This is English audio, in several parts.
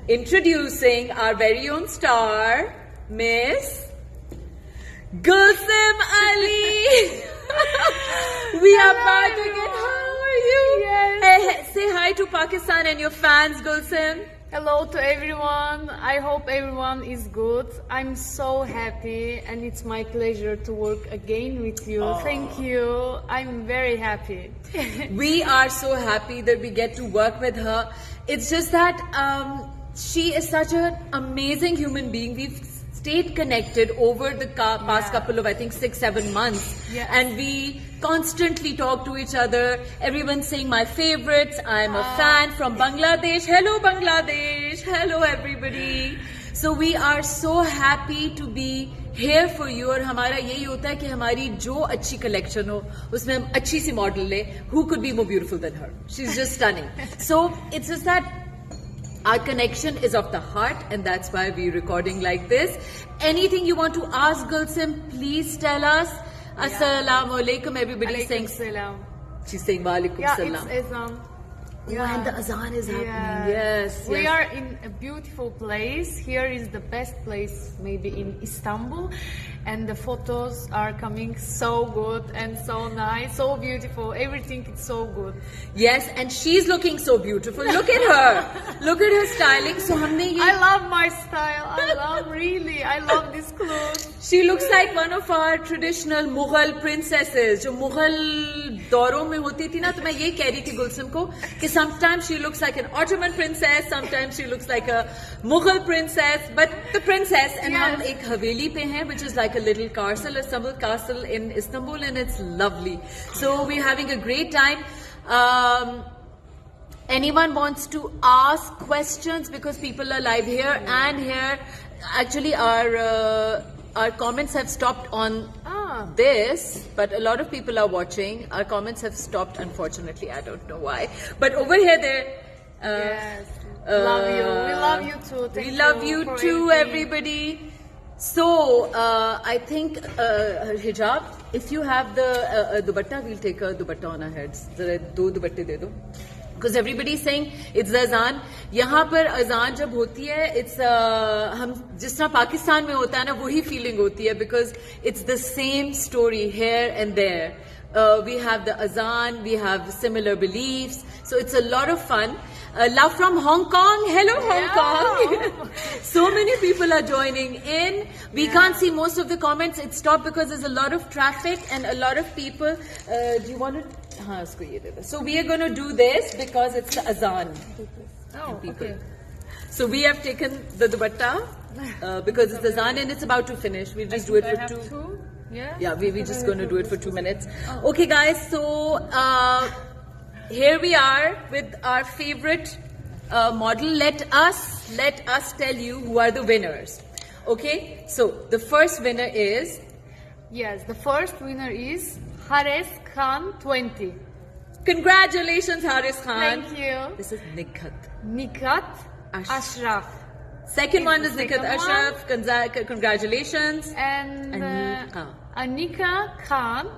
introducing our very own star, Miss Gulsum Ali. We are back again. How are you? Yes. Say hi to Pakistan and your fans, Gulsum. Hello to everyone. I hope everyone is good. I'm so happy and it's my pleasure to work again with you. Thank you. I'm very happy. We are so happy that we get to work with her. It's just that she is such an amazing human being. We've stayed connected over the past couple of, I think, 6-7 months. Yes. And we constantly talk to each other. Everyone's saying my favorites. I'm a fan from Bangladesh. Hello, Bangladesh. Hello, everybody. So we are so happy to be here for you. और हमारा यही होता है कि हमारी जो अच्छी collection हो, उसमें हम अच्छी सी model ले. Who could be more beautiful than her? She's just stunning. So it's just that our connection is of the heart, and that's why we're recording like this. Anything you want to ask Gulsum, please tell us. Assalamu alaikum. Everybody's saying Salam. She's saying wa alaikum Yeah, salam. it's Azan. Oh, and the azan is happening. Yes. We are in a beautiful place. Here is the best place maybe in Istanbul. And the photos are coming so good and so nice, so beautiful. Everything is so good. Yes, and she's looking so beautiful. Look at her. Look at her styling. So हमने ये I love my style. I love this clothes. She looks like one of our traditional Mughal princesses. जो मुगल दौरों में होती थी ना, तो मैं ये कह रही थी गुलशन को कि sometimes she looks like an Ottoman princess, sometimes she looks like a Mughal princess, but the princess. And हम एक हवेली पे हैं, which is like a little castle, Istanbul castle in Istanbul, and it's lovely. So we're having a great time. Anyone wants to ask questions, because people are live here and here. Actually, our comments have stopped on this, but a lot of people are watching. Our comments have stopped, unfortunately. I don't know why. But over here, Yes. Love you. We love you too. We love you for too, everything. everybody. So, I think hijab, if you have the dupatta, we'll take a dupatta on our heads. Zara do dupatte de do. Because everybody is saying it's the azan. यहाँ पर azan जब होती है, it's हम जिस तरह पाकिस्तान में होता है ना, वही feeling होती है, because it's the same story here and there. We have the azan, we have similar beliefs, so it's a lot of fun. Love from Hong Kong. Hello, Hong Kong. So many people are joining in. We can't see most of the comments. It stopped because there's a lot of traffic and a lot of people. Do you want to? हाँ, इसको ये दे दो. So we are going to do this because it's the azan. Oh, okay. So we have taken the dupatta because it's azan and it's about to finish. We'll just do it for two. Yeah, we're just going to do it for 2 minutes. Okay, guys. So here we are with our favorite model. Let us tell you who are the winners. Okay. So the first winner is. Yes, the first winner is Haris Khan 20. Congratulations, Haris Khan. Thank you. This is Nikat Ashraf. Second one is the Nikat second Ashraf. Congratulations. And Anika Khan.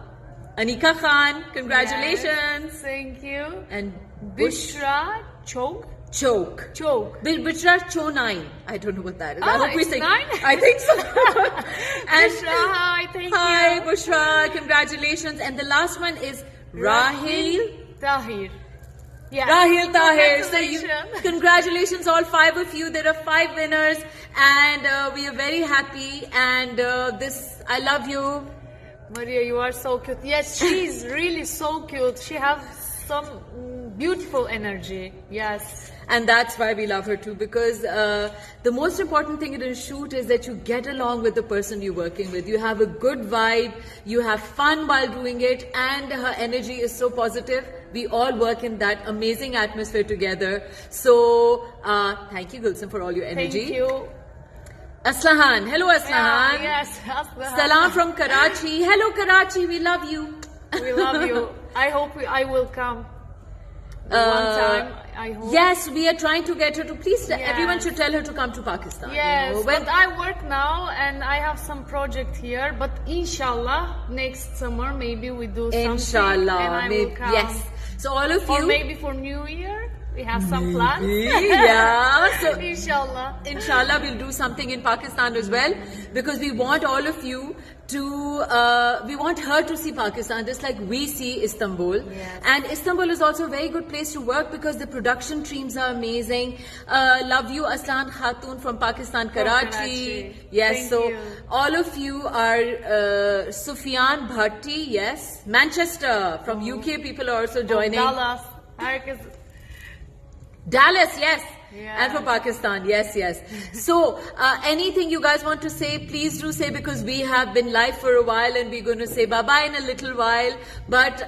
Anika Khan. Congratulations. Yes, thank you. And Bushra Choke. Bushra Cho 9. I don't know what that is. I hope it's 9? 9? I think so. And Bushra, hi, thank you. Hi, Bushra. Congratulations. And the last one is Rahil Tahir. Yeah. Rahil Tahir. So Congratulations. Congratulations, all 5 of you. There are 5 winners, and we are very happy. And I love you. Maria, you are so cute. Yes, she is really so cute. She has some beautiful energy. Yes. And that's why we love her too, because the most important thing in a shoot is that you get along with the person you're working with. You have a good vibe, you have fun while doing it, and her energy is so positive. We all work in that amazing atmosphere together. So, thank you, Gulsum, for all your energy. Thank you. Aslahan. Hello, Aslahan. Yes, Aslahan. Salam from Karachi. Hello, Karachi. We love you. We love you. I hope I will come one time. I hope. Yes, we are trying to get her to. Please, everyone should tell her to come to Pakistan. Yes, you know, but I work now and I have some project here. But inshallah, next summer maybe we do something. Inshallah, and I maybe will come. yes. So all of Or you, maybe for New Year. We have some plans. Yeah. So Inshallah. inshallah, we'll do something in Pakistan as well, because we want all of you to, we want her to see Pakistan just like we see Istanbul. Yes. And Istanbul is also a very good place to work because the production teams are amazing. Love you, Aslan Khatun from Pakistan, Karachi. Karachi. Yes, Thank so you. all of you are Sufyan Bhatti, yes. Manchester from UK people are also joining. Dallas. Herkes. Dallas, yes. Yeah. And for Pakistan, yes. So, anything you guys want to say, please do say, because we have been live for a while and we're going to say bye-bye in a little while. But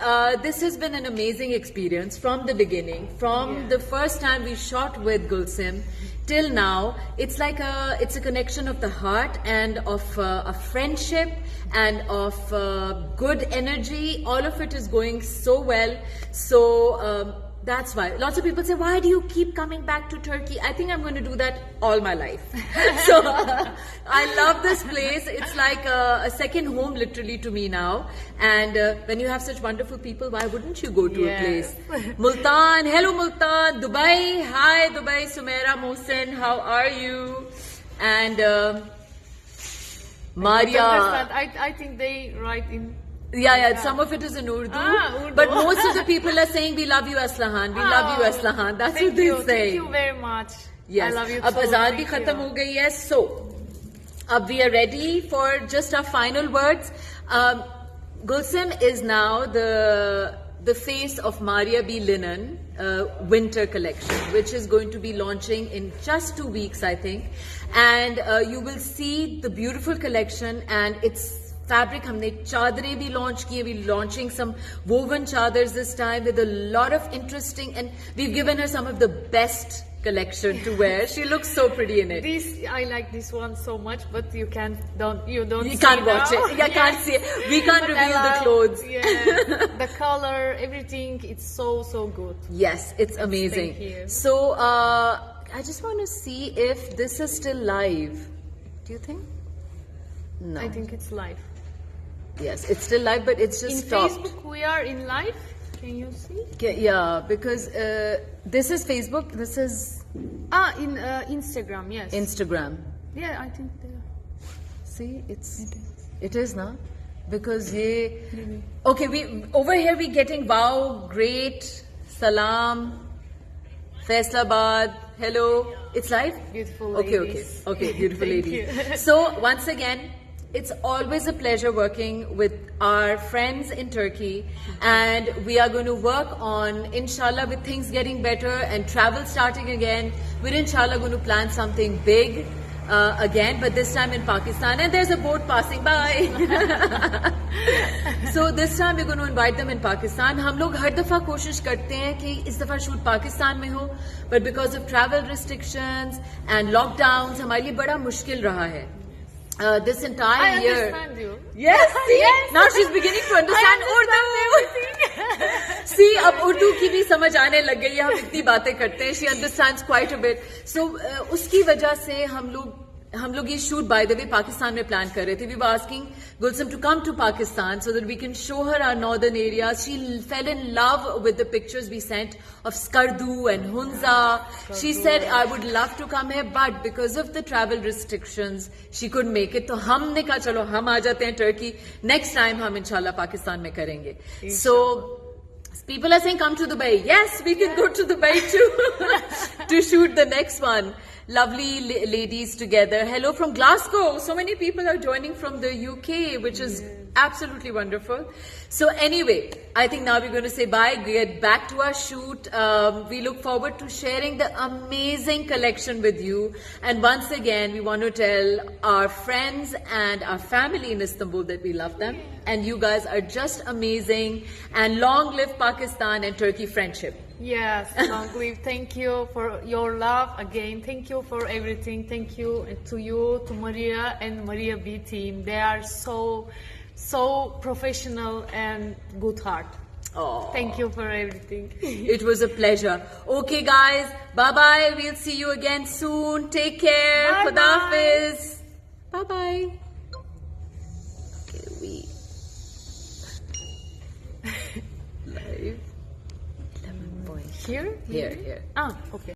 this has been an amazing experience from the beginning. From the first time we shot with Gulsim till now, it's like it's a connection of the heart and of a friendship and of good energy. All of it is going so well. So, that's why. Lots of people say, why do you keep coming back to Turkey? I think I'm going to do that all my life. So I love this place. It's like a second home literally to me now. And when you have such wonderful people, why wouldn't you go to a place? Multan, hello Multan, Dubai, hi Dubai, Sumaira Mohsen, how are you? And Maria. I think they write in. Yeah, some of it is in Urdu. Urdu. But most of the people are saying, we love you, Aslahan. We love you, Aslahan. That's what they say. Thank you very much. Yes. I love you Ab too. azan bhi Thank khatam you. ho gayi hai. So, we are ready for just our final words. Gulsim is now the face of Maria B. Linen winter collection, which is going to be launching in just 2 weeks, I think. And you will see the beautiful collection and its fabric. हमने चादरें भी launch किए. We're launching some woven chadars this time with a lot of interesting, and we've given her some of the best collection to wear. She looks so pretty in it. I like this one so much, but you can't You see can't watch now. it. You can't see it. We can't But I reveal the love- clothes. Yeah, the color, everything, it's so good. Yes, it's amazing. Thank you. So I just want to see if this is still live. Do you think? No. I think it's live. Yes, it's still live, but it's just In stopped. Facebook, we are in live. Can you see? Yeah, because this is Facebook. This is In Instagram, yes. Instagram. Yeah, I think they are. See, it is now, because okay, we over here we getting wow, great, salam, Faisalabad, hello. It's live. Beautiful Okay, ladies. okay, beautiful Thank ladies. you. So once again, it's always a pleasure working with our friends in Turkey, and we are going to work on, inshallah, with things getting better and travel starting again. We're inshallah going to plan something big again, but this time in Pakistan, and there's a boat passing by. So this time we're going to invite them in Pakistan. हम लोग हर दफा कोशिश करते हैं कि इस दफा shoot Pakistan में हो, but because of travel restrictions and lockdowns हमारे लिए बड़ा मुश्किल रहा है. This entire I year. understand you. Yes, see? Yes. Now she's beginning to understand Urdu. See, अब उर्दू की भी समझ आने लग गई है. हम इतनी बातें करते हैं. She understands quite a bit. So उसकी वजह से हम लोग ये shoot by the way Pakistan में प्लान कर रहे थे. We were asking Gulsim to come to Pakistan so that we can show her our northern areas. She fell in love with the pictures we sent of Skardu and Hunza. She said, I would love to come here, but because of the travel restrictions, she couldn't make it. तो हमने कहा चलो हम आ जाते हैं Turkey. Next time हम इंशाल्लाह पाकिस्तान में करेंगे. So people are saying come to Dubai. Yes, we can go to Dubai too to shoot the next one. Lovely ladies together. Hello from Glasgow. So many people are joining from the UK, which is absolutely wonderful. So anyway, I think now we're going to say bye, get back to our shoot. We look forward to sharing the amazing collection with you. And once again, we want to tell our friends and our family in Istanbul that we love them. And you guys are just amazing. And long live Pakistan and Turkey friendship. Yes, long live. Thank you for your love again. Thank you for everything. Thank you to you, to Maria and Maria B team. They are so professional and good heart. Oh, Thank you for everything. it was a pleasure. Okay, guys. Bye-bye. We'll see you again soon. Take care. Bye-bye. Khuda Hafiz. Bye-bye. Okay, we... Live. 11 point. Here? Here, here. Ah, okay.